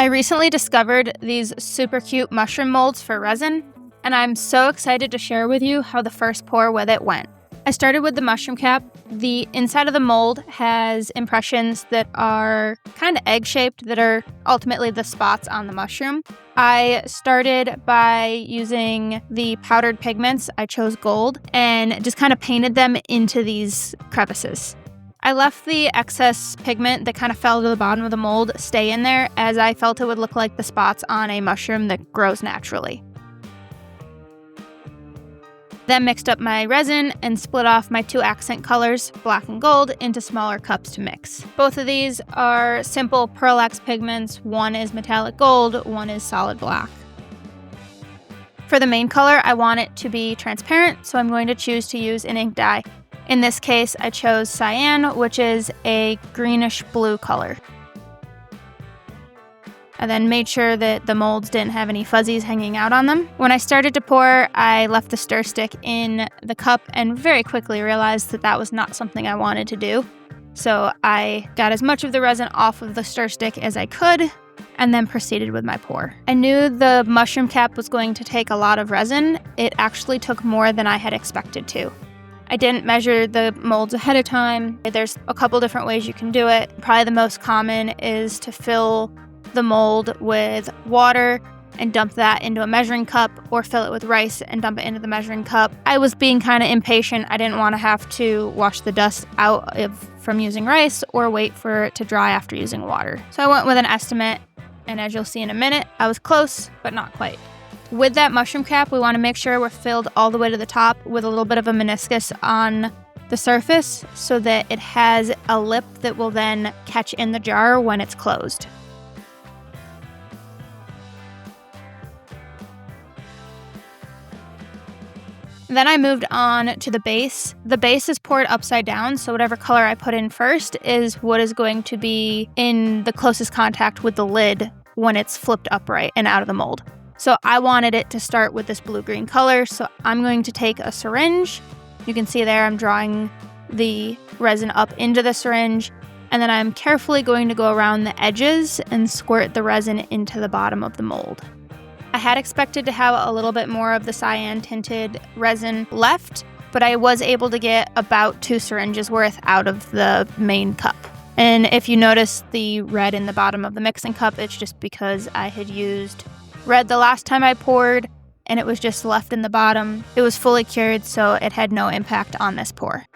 I recently discovered these super cute mushroom molds for resin, and I'm so excited to share with you how the first pour with it went. I started with the mushroom cap. The inside of the mold has impressions that are kind of egg-shaped that are ultimately the spots on the mushroom. I started by using the powdered pigments. I chose gold and just kind of painted them into these crevices. I left the excess pigment that kind of fell to the bottom of the mold stay in there, as I felt it would look like the spots on a mushroom that grows naturally. Then mixed up my resin and split off my two accent colors, black and gold, into smaller cups to mix. Both of these are simple Pearl-X pigments. One is metallic gold, one is solid black. For the main color, I want it to be transparent, so I'm going to choose to use an ink dye. In this case, I chose cyan, which is a greenish blue color. I then made sure that the molds didn't have any fuzzies hanging out on them. When I started to pour, I left the stir stick in the cup and very quickly realized that that was not something I wanted to do. So I got as much of the resin off of the stir stick as I could and then proceeded with my pour. I knew the mushroom cap was going to take a lot of resin. It actually took more than I had expected to. I didn't measure the molds ahead of time. There's a couple different ways you can do it. Probably the most common is to fill the mold with water and dump that into a measuring cup, or fill it with rice and dump it into the measuring cup. I was being kind of impatient. I didn't want to have to wash the dust out from using rice or wait for it to dry after using water. So I went with an estimate, and as you'll see in a minute, I was close, but not quite. With that mushroom cap, we want to make sure we're filled all the way to the top with a little bit of a meniscus on the surface so that it has a lip that will then catch in the jar when it's closed. Then I moved on to the base. The base is poured upside down, so whatever color I put in first is what is going to be in the closest contact with the lid when it's flipped upright and out of the mold. So I wanted it to start with this blue-green color, so I'm going to take a syringe. You can see there I'm drawing the resin up into the syringe, and then I'm carefully going to go around the edges and squirt the resin into the bottom of the mold. I had expected to have a little bit more of the cyan tinted resin left, but I was able to get about 2 syringes worth out of the main cup. And if you notice the red in the bottom of the mixing cup, it's just because I had used red the last time I poured, and it was just left in the bottom. It was fully cured, so it had no impact on this pour.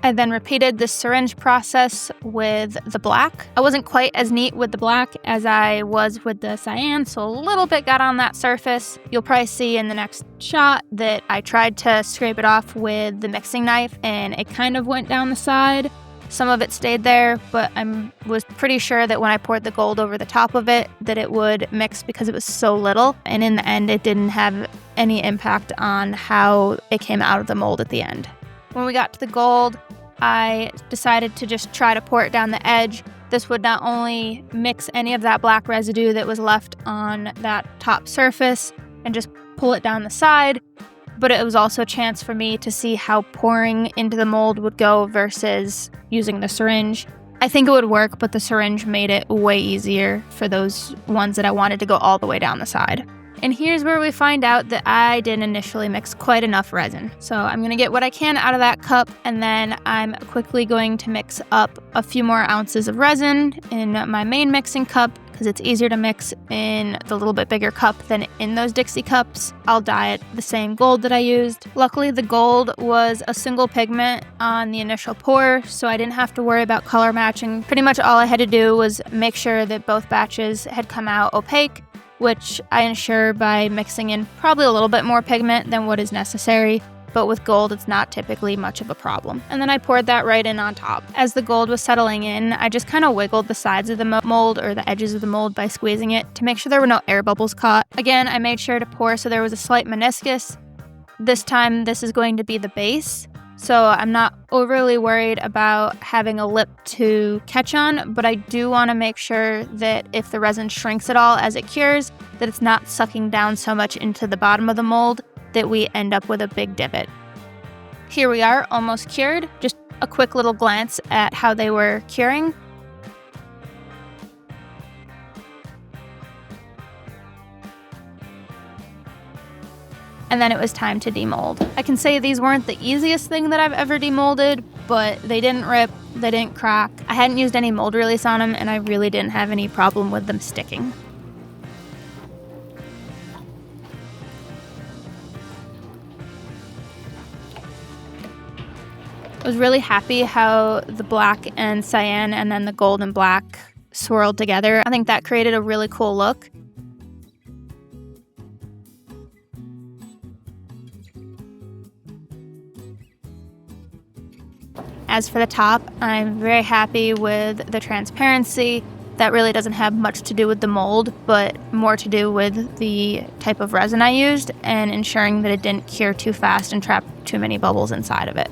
I then repeated this syringe process with the black. I wasn't quite as neat with the black as I was with the cyan, so a little bit got on that surface. You'll probably see in the next shot that I tried to scrape it off with the mixing knife, and it kind of went down the side. Some of it stayed there, but I was pretty sure that when I poured the gold over the top of it, that it would mix because it was so little. And in the end, it didn't have any impact on how it came out of the mold at the end. When we got to the gold, I decided to just try to pour it down the edge. This would not only mix any of that black residue that was left on that top surface and just pull it down the side, but it was also a chance for me to see how pouring into the mold would go versus using the syringe. I think it would work, but the syringe made it way easier for those ones that I wanted to go all the way down the side. And here's where we find out that I didn't initially mix quite enough resin. So I'm going to get what I can out of that cup, and then I'm quickly going to mix up a few more ounces of resin in my main mixing cup because it's easier to mix in the little bit bigger cup than in those Dixie cups. I'll dye it the same gold that I used. Luckily, the gold was a single pigment on the initial pour, so I didn't have to worry about color matching. Pretty much all I had to do was make sure that both batches had come out opaque, which I ensure by mixing in probably a little bit more pigment than what is necessary. but with gold, it's not typically much of a problem. And then I poured that right in on top. As the gold was settling in, I just kind of wiggled the sides of the mold or the edges of the mold by squeezing it to make sure there were no air bubbles caught. Again, I made sure to pour so there was a slight meniscus. This time, this is going to be the base. So I'm not overly worried about having a lip to catch on, but I do want to make sure that if the resin shrinks at all as it cures, that it's not sucking down so much into the bottom of the mold that we end up with a big divot. Here we are, almost cured. Just a quick little glance at how they were curing. And then it was time to demold. I can say these weren't the easiest thing that I've ever demolded, but they didn't rip, they didn't crack. I hadn't used any mold release on them, and I really didn't have any problem with them sticking. I was really happy how the black and cyan and then the gold and black swirled together. I think that created a really cool look. As for the top, I'm very happy with the transparency. That really doesn't have much to do with the mold, but more to do with the type of resin I used and ensuring that it didn't cure too fast and trap too many bubbles inside of it.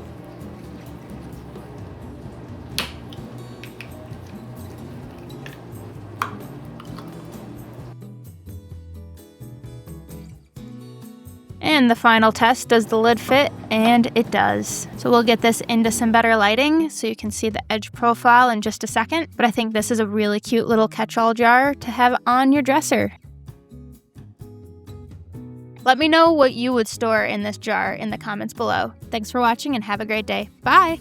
And the final test, does the lid fit? And it does. So we'll get this into some better lighting so you can see the edge profile in just a second. But I think this is a really cute little catch-all jar to have on your dresser. Let me know what you would store in this jar in the comments below. Thanks for watching and have a great day. Bye!